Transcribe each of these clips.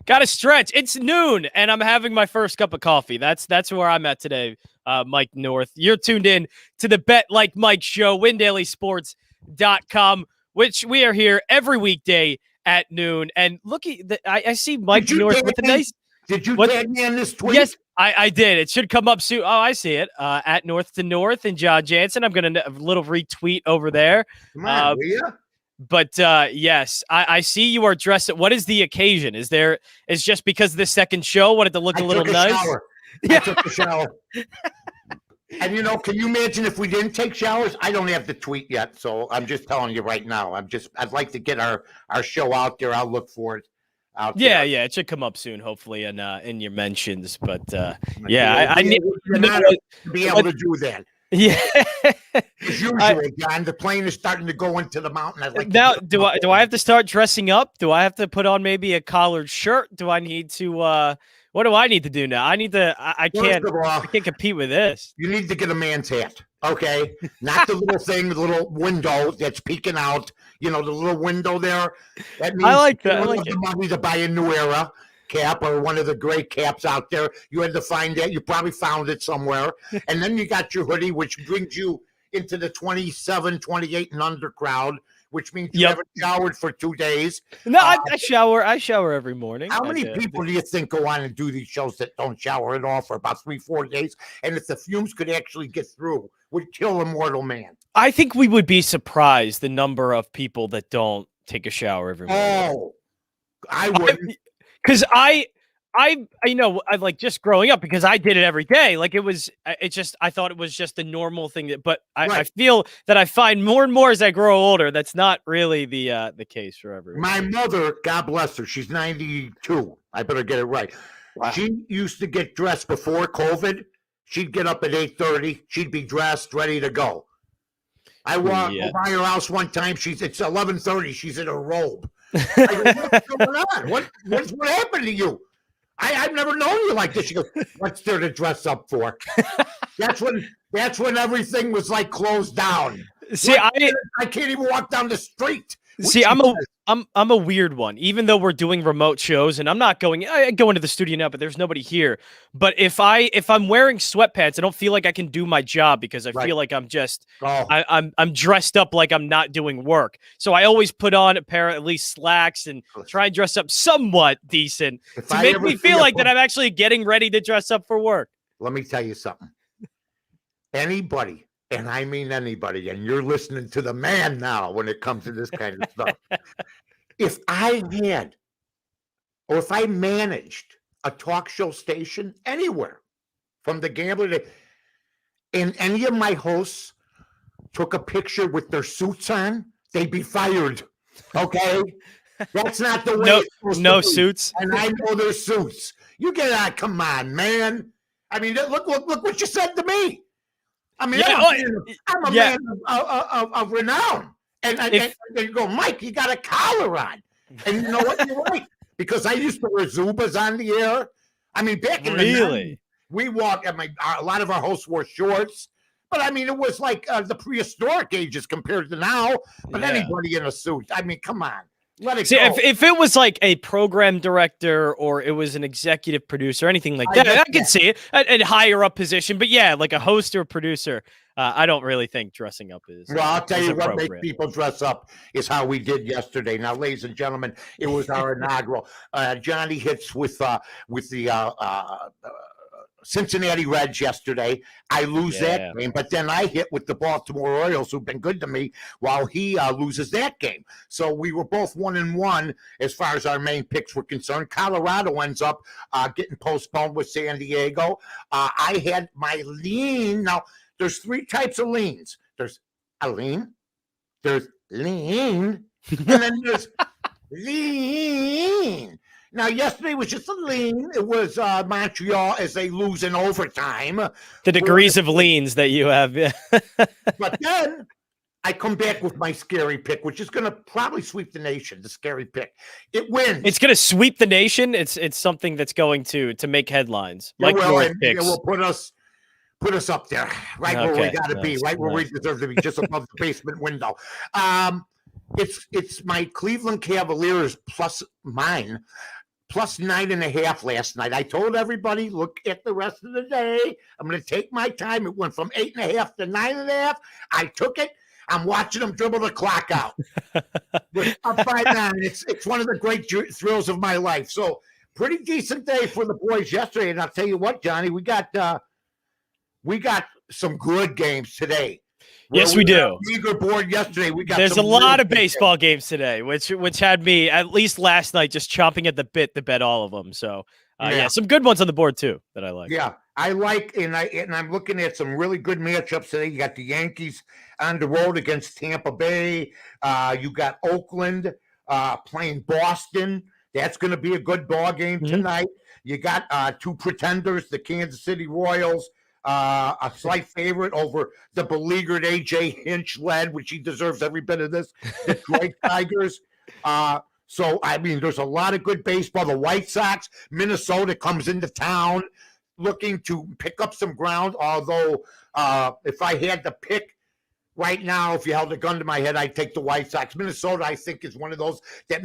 Got to stretch. It's noon, and I'm having my first cup of coffee. That's where I'm at today, Mike North. You're tuned in to the Bet Like Mike show, WinDailySports.com, which we are here every weekday at noon. And I see Mike North with a nice... Did you tag me on this tweet? Yes, I did. It should come up soon. Oh, I see it. At North and Jon Jansen. I'm going to a little retweet over there. Come on, will you? But yes, I see you are dressed. What is the occasion? Is just because this second show wanted to look a little nice? Shower. Yeah. I took a shower. And can you imagine if we didn't take showers? I don't have the tweet yet, so I'm just telling you right now. I'd like to get our show out there. I'll look for it. Yeah, it should come up soon, hopefully, in your mentions. But I need to be able to do that. Yeah, as usual, John. The plane is starting to go into the mountain. Now, do I have to start dressing up? Do I have to put on maybe a collared shirt? Do I need to? What do I need to do now? I need to. I can't compete with this. You need to get a man's hat. Okay, not the little thing, the little window that's peeking out. The little window there. That means I like that. I like the money to buy a New Era cap or one of the great caps out there. You had to find that. You probably found it somewhere. And then you got your hoodie, which brings you into the 27, 28 and under crowd, which means you haven't showered for 2 days. No, I shower. I shower every morning. How many people do you think go on and do these shows that don't shower at all for about 3-4 days? And if the fumes could actually get through, would kill a mortal man. I think we would be surprised the number of people that don't take a shower every morning. Oh, I wouldn't. Because I like just growing up, because I did it every day. Like I thought it was just a normal thing. But I feel that I find more and more as I grow older, that's not really the case for everyone. My mother, God bless her, she's 92. I better get it right. Wow. She used to get dressed before COVID. She'd get up at 8:30. She'd be dressed, ready to go. I walked by her house one time. It's 11:30. She's in a robe. I go, what's going on? What happened to you? I've never known you like this. She goes, what's there to dress up for? That's when everything was like closed down. See, I can't even walk down the street. See, I'm a weird one. Even though we're doing remote shows, and I go into the studio now, but there's nobody here. But if I'm wearing sweatpants, I don't feel like I can do my job, because I feel like I'm just I'm dressed up like I'm not doing work. So I always put on a pair of at least slacks and try and dress up somewhat decent to make me feel like that I'm actually getting ready to dress up for work. Let me tell you something. Anybody, and I mean anybody, and you're listening to the man now when it comes to this kind of stuff. If I managed a talk show station anywhere, from the Gambler and any of my hosts took a picture with their suits on, they'd be fired. Okay? That's not the way it's supposed to be. Suits. And I know there's suits. You get out, come on, man. I mean, look what you said to me. I mean, I'm a man of renown. And you go, Mike, you got a collar on. And you know what? You're right. Because I used to wear Zubas on the air. I mean, back in the 90s, we walked, a lot of our hosts wore shorts. But, I mean, it was like the prehistoric ages compared to now. But anybody in a suit, I mean, come on. Let it go. If it was like a program director or it was an executive producer or anything like that, I could see it at a higher up position. But like a host or a producer, I don't really think dressing up is. Well, I'll tell you what makes people dress up is how we did yesterday. Now, ladies and gentlemen, it was our inaugural. Johnny hits with the Cincinnati Reds yesterday. I lose that game, but then I hit with the Baltimore Orioles, who've been good to me, while he loses that game. So we were both 1-1 as far as our main picks were concerned. Colorado ends up getting postponed with San Diego. I had my lean. Now, there's 3 types of leans. There's a lean, there's lean, and then there's lean. Now, yesterday was just a lean. It was Montreal as they lose in overtime. The degrees of leans that you have. But then I come back with my scary pick, which is going to probably sweep the nation, the scary pick. It wins. It's going to sweep the nation? It's something that's going to make headlines. Like it will put us up there, right where we got to be, right where we deserve to be, just above the basement window. It's my Cleveland Cavaliers plus plus 9.5 last night. I told everybody, look at the rest of the day. I'm going to take my time. It went from 8.5 to 9.5. I took it. I'm watching them dribble the clock out. With up 5-9. It's one of the great thrills of my life. So pretty decent day for the boys yesterday. And I'll tell you what, Johnny, we got some good games today. Yes, we do. Eager board yesterday. There's a lot of baseball games today, which had me at least last night just chomping at the bit to bet all of them. So yeah, some good ones on the board too that I like. Yeah, I like, and I'm looking at some really good matchups today. You got the Yankees on the road against Tampa Bay. You got Oakland playing Boston. That's going to be a good ball game tonight. You got two pretenders, the Kansas City Royals. A slight favorite over the beleaguered A.J. Hinch led, which he deserves every bit of this, Detroit Tigers. So, I mean, there's a lot of good baseball. The White Sox, Minnesota comes into town looking to pick up some ground, although if I had to pick right now, if you held a gun to my head, I'd take the White Sox. Minnesota, I think, is one of those that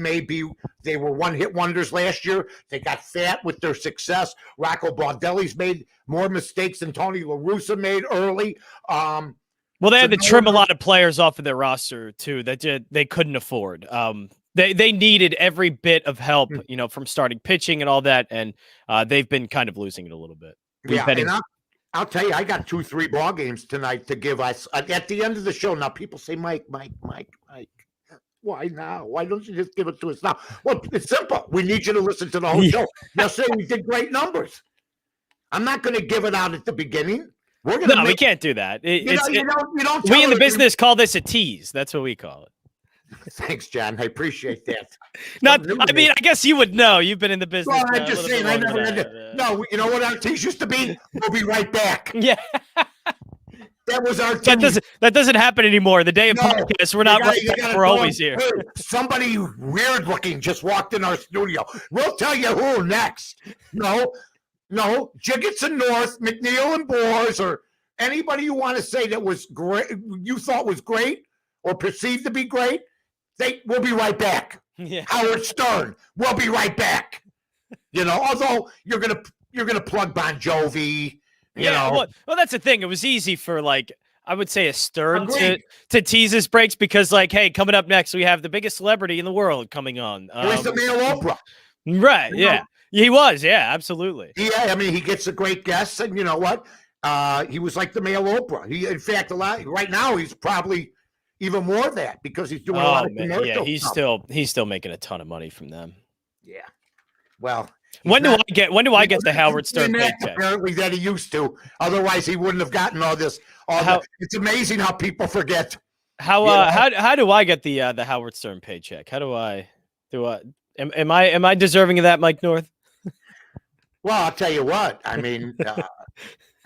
they were one-hit wonders last year. They got fat with their success. Rocco Baldelli's made more mistakes than Tony La Russa made early. Well, they had to trim a lot of players off of their roster, too, that they couldn't afford. They needed every bit of help, from starting pitching and all that, and they've been kind of losing it a little bit. I'll tell you, I got 2-3 ball games tonight to give us at the end of the show. Now, people say, Mike, why now? Why don't you just give it to us now? Well, it's simple. We need you to listen to the whole show. Yesterday, we did great numbers. I'm not going to give it out at the beginning. We can't do that. We in the business call this a tease. That's what we call it. Thanks, John. I appreciate that. I guess you would know. You've been in the business. Well, I'm just saying, I never had to. No, you know what our tease used to be? We'll be right back. Yeah. That was our tease. That doesn't happen anymore. The day of podcasts, we're not right back. We're always here. Somebody weird looking just walked in our studio. We'll tell you who next. No, Jiggets and North, McNeil and Boers, or anybody you want to say that was great, you thought was great or perceived to be great. We'll be right back. Yeah. Howard Stern, we'll be right back. Although you're gonna plug Bon Jovi. Well, that's the thing. It was easy for I would say a Stern to tease his breaks because hey, coming up next we have the biggest celebrity in the world coming on. He's the male Oprah. Right? Yeah, he was. Yeah, absolutely. Yeah, I mean he gets a great guest, and you know what? He was like the male Oprah. In fact, right now he's probably even more of that because he's doing a lot of commercials. Yeah, he's still making a ton of money from them. Yeah. Well, when do I get the Howard Stern paycheck? Apparently that he used to. Otherwise, he wouldn't have gotten all this. It's amazing how people forget. How do I get the Howard Stern paycheck? How do I am I deserving of that, Mike North? Well, I'll tell you what. I mean,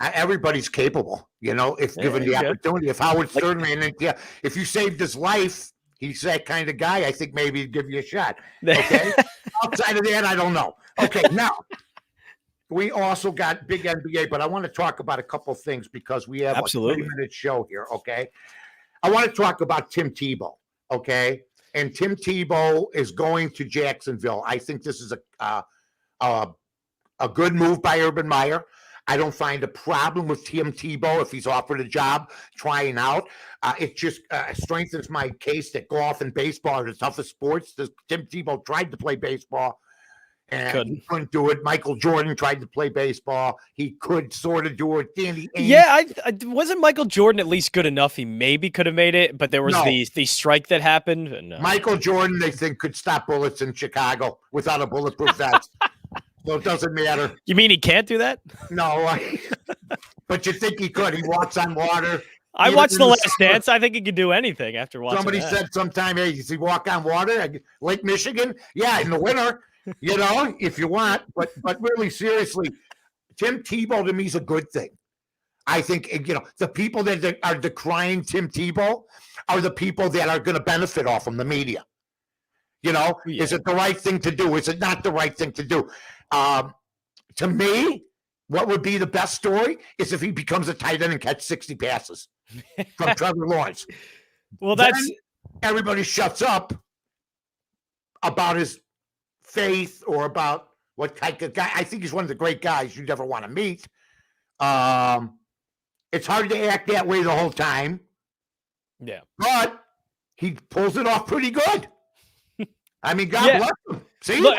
everybody's capable, if given the opportunity. If Howard Stern ran into, if you saved his life, he's that kind of guy. I think maybe he'd give you a shot. Okay. Outside of that, I don't know. Okay, now we also got big NBA, but I want to talk about a couple things because we have a 30-minute show here. Okay, I want to talk about Tim Tebow. Okay, and Tim Tebow is going to Jacksonville. I think this is a good move by Urban Meyer. I don't find a problem with Tim Tebow if he's offered a job trying out. It just strengthens my case that golf and baseball are the toughest sports. Tim Tebow tried to play baseball and he couldn't do it. Michael Jordan tried to play baseball. He could sort of do it. Danny Ainge. Yeah, I wasn't Michael Jordan at least good enough? He maybe could have made it, but there was the strike that happened. And, Michael Jordan, they think, could stop bullets in Chicago without a bulletproof vest. So it doesn't matter. You mean he can't do that? No, but you think he could. He walks on water. I watched The Last Dance. I think he could do anything after watching Somebody said sometime, hey, does he walk on water? Lake Michigan? Yeah, in the winter, if you want. But really, seriously, Tim Tebow to me is a good thing. I think, the people that are decrying Tim Tebow are the people that are going to benefit off him, the media. Is it the right thing to do? Is it not the right thing to do? To me, what would be the best story is if he becomes a tight end and catch 60 passes from Trevor Lawrence. Well, then everybody shuts up about his faith or about what type of guy. I think he's one of the great guys you'd ever want to meet. It's hard to act that way the whole time. Yeah. But he pulls it off pretty good. I mean, God bless him. See, look,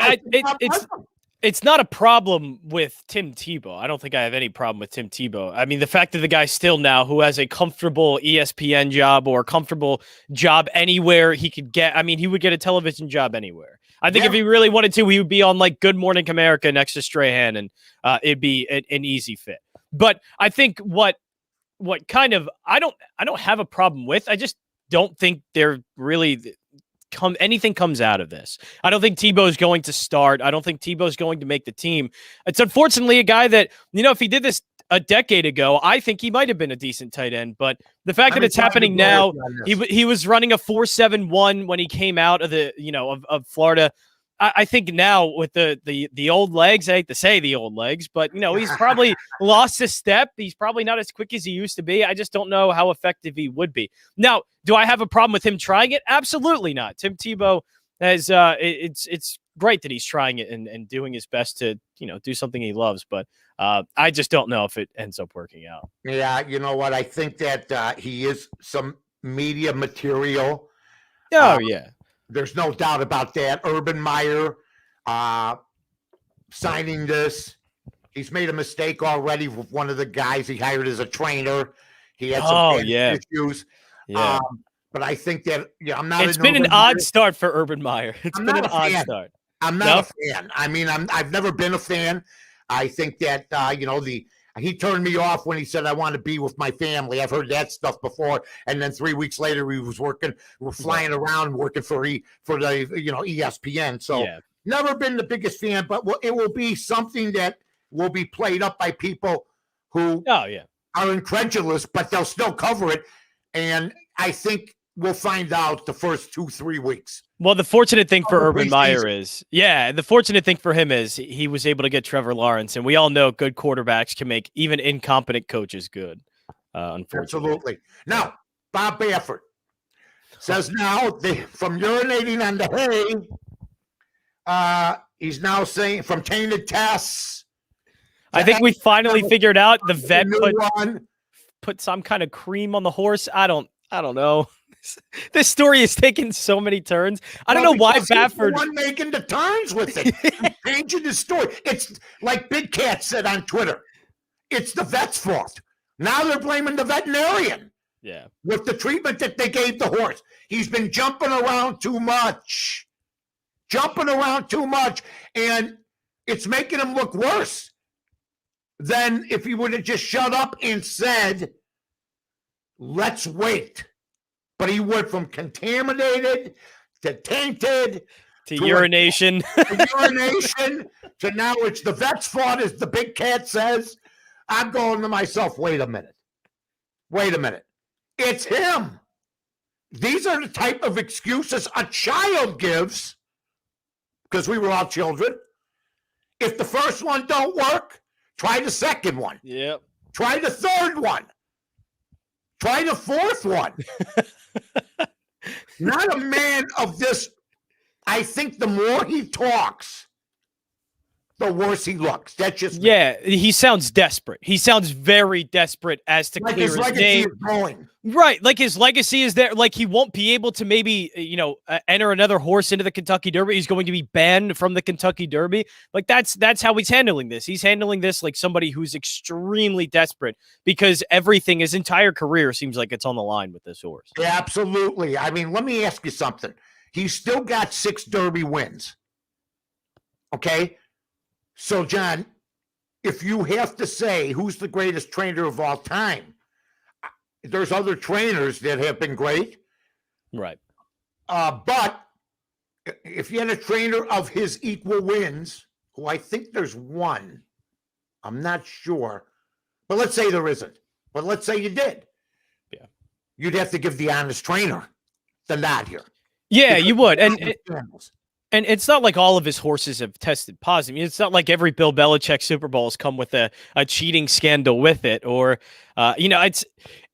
it's not a problem with Tim Tebow. I don't think I have any problem with Tim Tebow. I mean, the fact that the guy still now who has a comfortable ESPN job or a comfortable job anywhere he could get. I mean, he would get a television job anywhere. I think if he really wanted to, he would be on like Good Morning America next to Strahan, and it'd be an easy fit. But I think what kind of I don't have a problem with. I just don't think they're really anything comes out of this. I don't think Tebow is going to start. I don't think Tebow is going to make the team. It's unfortunately a guy that, if he did this a decade ago, I think he might have been a decent tight end. But the fact that it's happening now, he was running a 4.71 when he came out of the, of Florida. I think now with the old legs, I hate to say the old legs, but he's probably lost his step. He's probably not as quick as he used to be. I just don't know how effective he would be. Now, do I have a problem with him trying it? Absolutely not. Tim Tebow has it's great that he's trying it and doing his best to do something he loves, but I just don't know if it ends up working out. Yeah, you know what? I think that he is some media material. Oh yeah. There's no doubt about that. Urban Meyer signing this. He's made a mistake already with one of the guys he hired as a trainer. He had some issues. Yeah. But I think that I'm not. It's been an odd start for Urban Meyer. It's been an odd start. I'm not a fan. I mean, I've never been a fan. I think that he turned me off when he said, I want to be with my family. I've heard that stuff before. And then 3 weeks later, he was flying around working for the ESPN. So never been the biggest fan, but it will be something that will be played up by people who are incredulous, but they'll still cover it. And I think we'll find out the first 2-3 weeks. Well, the fortunate thing for Urban Meyer is, the fortunate thing for him is he was able to get Trevor Lawrence, and we all know good quarterbacks can make even incompetent coaches good. Unfortunately. Absolutely. Now, Bob Baffert says from urinating on the hay, he's now saying from tainted tests. I think we finally figured out the vet put some kind of cream on the horse. I don't know. This story is taking so many turns. I don't know why Baffert one making the turns with it, changing the story. It's like Big Cat said on Twitter. It's the vet's fault. Now they're blaming the veterinarian. Yeah, with the treatment that they gave the horse. He's been jumping around too much, and it's making him look worse than if he would have just shut up and said, "Let's wait." But he went from contaminated to tainted to urination to now it's the vet's fault, as the Big Cat says. I'm going to myself, wait a minute. It's him. These are the type of excuses a child gives, because we were all children. If the first one don't work, try the second one. Yep. Try the third one. Try the fourth one. Not a man of this. I think the more he talks, the worse he looks. That's just me. Yeah, he sounds desperate. He sounds very desperate as to like clear his his legacy name. is going. Right, like his legacy is there. Like he won't be able to maybe enter another horse into the Kentucky Derby. He's going to be banned from the Kentucky Derby. Like that's how he's handling this. He's handling this like somebody who's extremely desperate because everything, his entire career, seems like it's on the line with this horse. Yeah, absolutely. I mean, let me ask you something. He's still got 6 Derby wins. Okay, so John, if you have to say who's the greatest trainer of all time, there's other trainers that have been great. Right. But if you had a trainer of his equal wins, who I think there's one, I'm not sure, but let's say there isn't. But let's say you did. Yeah. You'd have to give the honest trainer the nod here. Yeah, you would. And it's not like all of his horses have tested positive. I mean, it's not like every Bill Belichick Super Bowl has come with a cheating scandal with it, or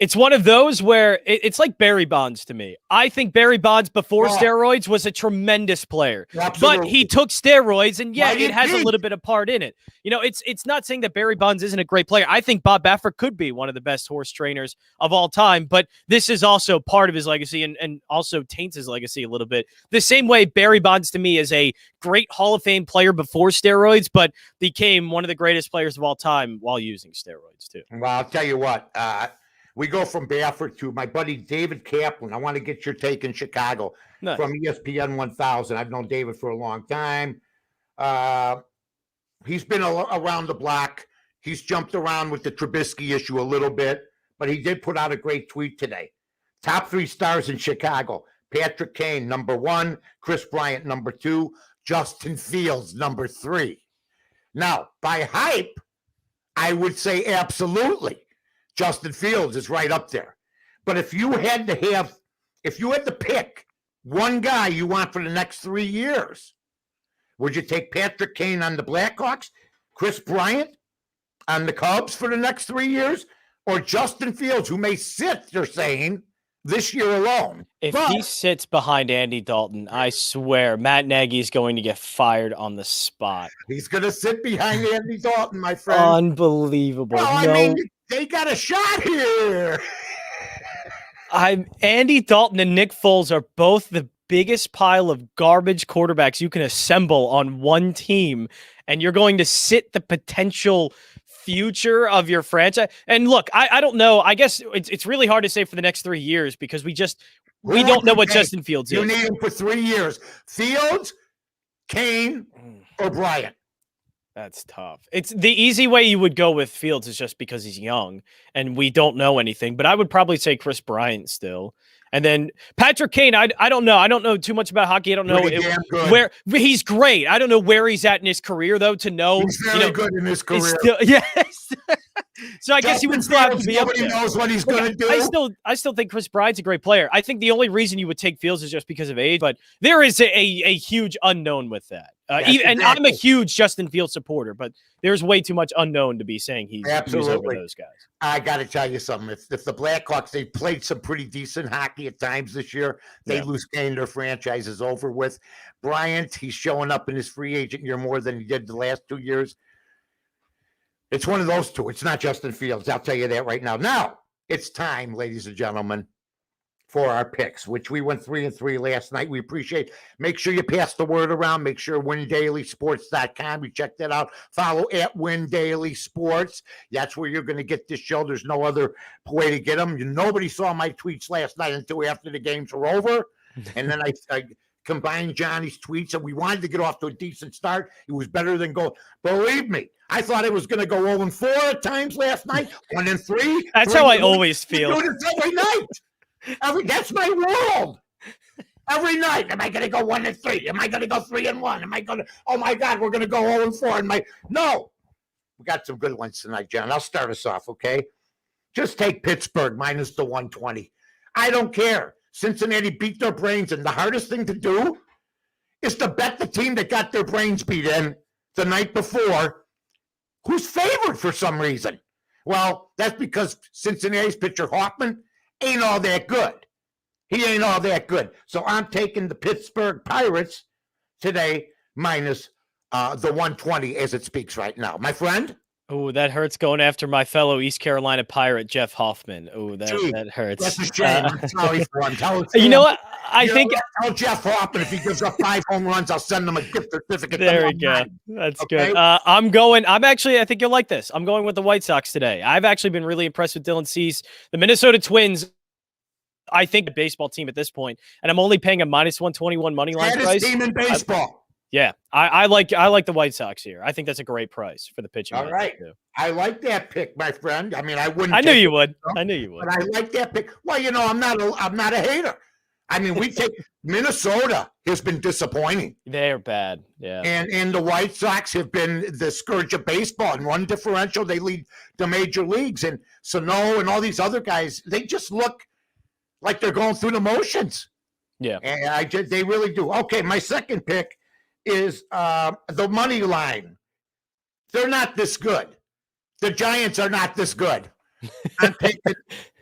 It's one of those where it's like Barry Bonds to me. I think Barry Bonds before steroids was a tremendous player. Absolutely. But he took steroids, and it has a little bit of part in it. It's not saying that Barry Bonds isn't a great player. I think Bob Baffert could be one of the best horse trainers of all time, but this is also part of his legacy and also taints his legacy a little bit. The same way Barry Bonds to me is a great Hall of Fame player before steroids, but became one of the greatest players of all time while using steroids too. Well, I'll tell you what, we go from Baffert to my buddy David Kaplan. I want to get your take in Chicago from ESPN 1000. I've known David for a long time. He's been around the block. He's jumped around with the Trubisky issue a little bit, but he did put out a great tweet today. Top 3 stars in Chicago. Patrick Kane, number 1. Chris Bryant, number 2. Justin Fields, number 3. Now, by hype, I would say absolutely. Justin Fields is right up there. But if you had to pick one guy you want for the next 3 years, would you take Patrick Kane on the Blackhawks, Chris Bryant on the Cubs for the next 3 years, or Justin Fields, who may sit, they're saying, this year alone? If he sits behind Andy Dalton, I swear Matt Nagy is going to get fired on the spot. He's going to sit behind Andy Dalton, my friend. Unbelievable. Well, I mean, they got a shot here. Andy Dalton and Nick Foles are both the biggest pile of garbage quarterbacks you can assemble on one team, and you're going to sit the potential future of your franchise. And look, I don't know. I guess it's really hard to say for the next 3 years because we don't know what Justin Fields is. You need him for 3 years. Fields, Kane, or Bryant. That's tough. It's the easy way you would go with Fields is just because he's young and we don't know anything, but I would probably say Chris Bryant still. And then Patrick Kane, I don't know. I don't know too much about hockey. I don't know where he's great. I don't know where he's at in his career, though, to know. He's very good in his career. Yes. So I guess he would still have to be up there. Nobody knows what he's going to do. I still think Chris Bryant's a great player. I think the only reason you would take Fields is just because of age, but there is a huge unknown with that. And I'm a huge Justin Fields supporter, but there's way too much unknown to be saying he's over those guys. I got to tell you something. If the Blackhawks, they played some pretty decent hockey at times this year. They lose Kane, their franchise is over with. Bryant, he's showing up in his free agent year more than he did the last 2 years. It's one of those two. It's not Justin Fields. I'll tell you that right now. Now, it's time, ladies and gentlemen, for our picks, which we went 3-3 last night. We appreciate. Make sure you pass the word around. Make sure WinDailySports.com. You check that out. Follow at WinDailySports. That's where you're going to get this show. There's no other way to get them. Nobody saw my tweets last night until after the games were over. And then I combined Johnny's tweets, and we wanted to get off to a decent start. It was better than go. Believe me, I thought it was going to go 0-4 at times last night. 1-3. That's how I always feel. I do this every night. That's my world. Every night, am I going to go 1-3? Am I going to go 3-1? Am I going to? Oh my God, we're going to go 0-4. No, we got some good ones tonight, John. I'll start us off, okay? Just take Pittsburgh minus the 120. I don't care. Cincinnati beat their brains, and the hardest thing to do is to bet the team that got their brains beat in the night before, who's favored for some reason. Well, that's because Cincinnati's pitcher Hoffman ain't all that good. He ain't all that good. So I'm taking the Pittsburgh Pirates today minus the 120 as it speaks right now. My friend? Oh, that hurts going after my fellow East Carolina Pirate, Jeff Hoffman. Oh, that hurts. That's a shame. I'm sorry for him. You know what? I think tell Jeff Hoffman if he gives up 5 home runs, I'll send him a gift certificate. There we go. That's good. I think you'll like this. I'm going with the White Sox today. I've actually been really impressed with Dylan Cease. The Minnesota Twins, I think, a baseball team at this point, and I'm only paying a minus 121 money line price. Team in baseball. I like the White Sox here. I think that's a great price for the pitching. All right. I like that pick, my friend. I mean, I wouldn't. I knew you would. But I like that pick. Well, I'm not a hater. I mean, we take Minnesota has been disappointing. They're bad. Yeah. And the White Sox have been the scourge of baseball. And run differential, they lead the major leagues. And Sano and all these other guys, they just look like they're going through the motions. Yeah. And they really do. Okay, my second pick is the money line. They're not this good. The Giants are not this good.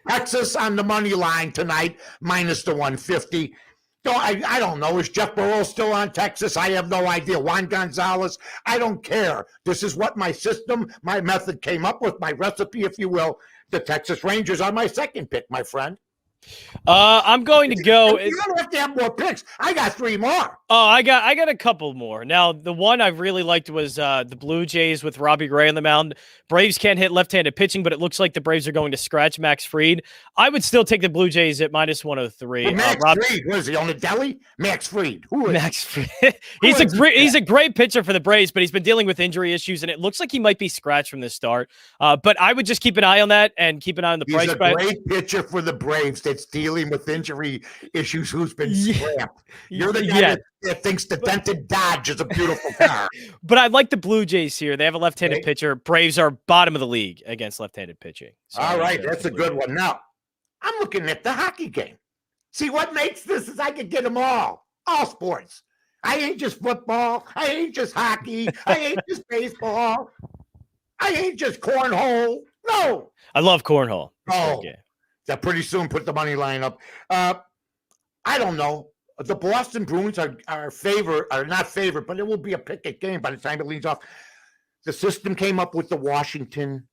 Texas on the money line tonight, minus the 150. I don't know. Is Jeff Burrows still on Texas? I have no idea. Juan Gonzalez, I don't care. This is what my system, my method came up with, my recipe, if you will. The Texas Rangers are my second pick, my friend. I'm going to go. You don't have to have more picks. I got 3 more. Oh, I got a couple more. Now, the one I really liked was the Blue Jays with Robbie Ray on the mound. Braves can't hit left-handed pitching, but it looks like the Braves are going to scratch Max Fried. I would still take the Blue Jays at minus 103. But Max Fried, what is he on the deli? Max Fried. Who is Max Fried? He's a great pitcher for the Braves, but he's been dealing with injury issues, and it looks like he might be scratched from this start. But I would just keep an eye on that and keep an eye on the price. He's a great pitcher for the Braves that's dealing with injury issues who's been scrapped. You're the guy that thinks the dented Dodge is a beautiful car. But I like the Blue Jays here. They have a left-handed pitcher. Braves are bottom of the league against left-handed pitching. So all right, that's a good one. Now, I'm looking at the hockey game. See, what makes this is I can get them all sports. I ain't just football. I ain't just hockey. I ain't just baseball. I ain't just cornhole. No. I love cornhole. Oh, that pretty soon put the money line up. I don't know. The Boston Bruins are not favorite, but it will be a picket game by the time it leads off. The system came up with the Washington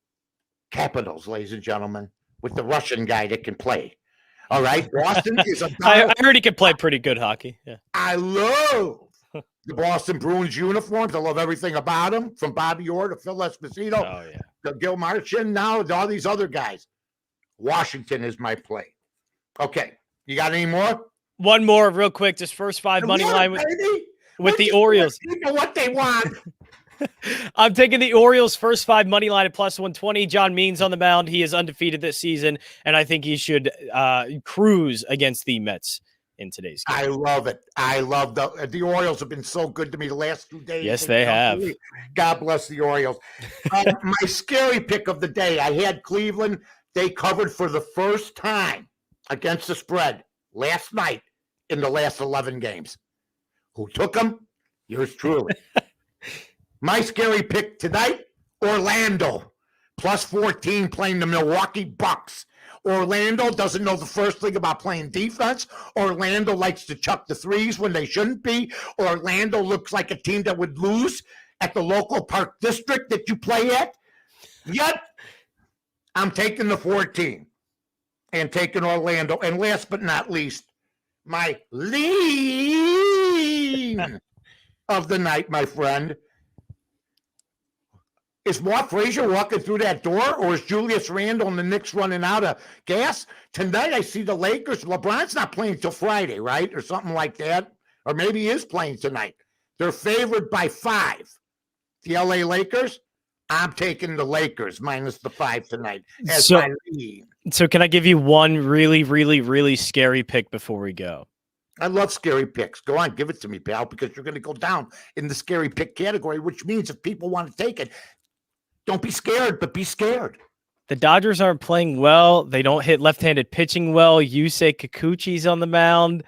Capitals, ladies and gentlemen, with the Russian guy that can play. All right, Boston is a. I heard he can play pretty good hockey. Yeah, I love the Boston Bruins uniforms. I love everything about them, from Bobby Orr to Phil Esposito, to Gil Marchand, now to all these other guys. Washington is my play. Okay, you got any more? One more, real quick. Just first 5 money line with the Orioles. People what they want. I'm taking the Orioles first 5 money line at plus 120. John Means on the mound. He is undefeated this season, and I think he should cruise against the Mets in today's game. I love it. I love the Orioles have been so good to me the last 2 days. Yes, they have. God bless the Orioles. My scary pick of the day, I had Cleveland. They covered for the first time against the spread last night in the last 11 games. Who took them? Yours truly. My scary pick tonight, Orlando, plus 14 playing the Milwaukee Bucks. Orlando doesn't know the first thing about playing defense. Orlando likes to chuck the threes when they shouldn't be. Orlando looks like a team that would lose at the local park district that you play at. Yet, I'm taking the 14 and taking Orlando. And last but not least, my lean of the night, my friend. Is Walt Frazier walking through that door, or is Julius Randle and the Knicks running out of gas? Tonight I see the Lakers. LeBron's not playing till Friday, right? Or something like that. Or maybe he is playing tonight. They're favored by 5. The LA Lakers, I'm taking the Lakers minus the 5 tonight as my lead. So can I give you one really, really, really scary pick before we go? I love scary picks. Go on, give it to me, pal, because you're going to go down in the scary pick category, which means if people want to take it, don't be scared, but be scared. The Dodgers aren't playing well. They don't hit left-handed pitching well. Yusei Kikuchi's on the mound.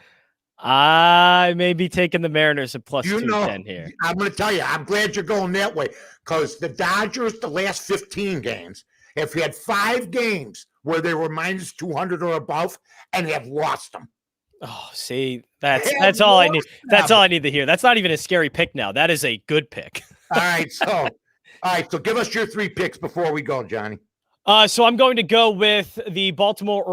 I may be taking the Mariners at plus 210 here. I'm going to tell you, I'm glad you're going that way, because the Dodgers, the last 15 games, have had 5 games where they were minus 200 or above and have lost them. Oh, see, that's all I need. That's all I need to hear. That's not even a scary pick now. That is a good pick. All right, so give us your 3 picks before we go, Johnny. So I'm going to go with the Baltimore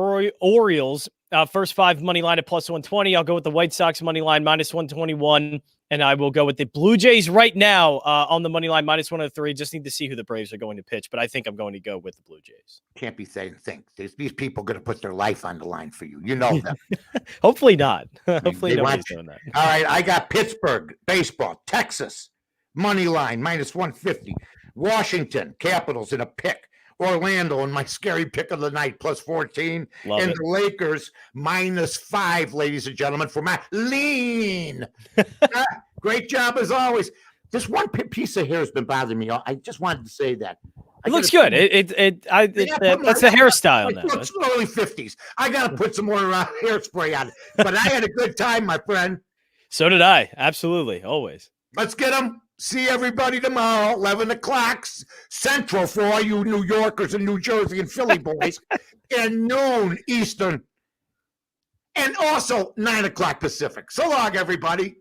Orioles. First 5 money line at plus 120. I'll go with the White Sox money line minus 121. And I will go with the Blue Jays right now on the money line minus 103. Just need to see who the Braves are going to pitch. But I think I'm going to go with the Blue Jays. Can't be saying things. These people are going to put their life on the line for you. You know that. Hopefully not. Hopefully nobody's doing that. All right. I got Pittsburgh, baseball, Texas, money line minus 150. Washington, Capitals in a pick. Orlando in my scary pick of the night, plus 14. The Lakers, minus 5, ladies and gentlemen, for my lean. Great job as always. This one piece of hair has been bothering me. I just wanted to say that. It looks good. That's the hairstyle now. It's early 50s. I got to put some more hairspray on it. But I had a good time, my friend. So did I. Absolutely. Always. Let's get them. See everybody tomorrow, 11 o'clock Central for all you New Yorkers and New Jersey and Philly boys, and noon Eastern, and also 9 o'clock Pacific. So long, everybody.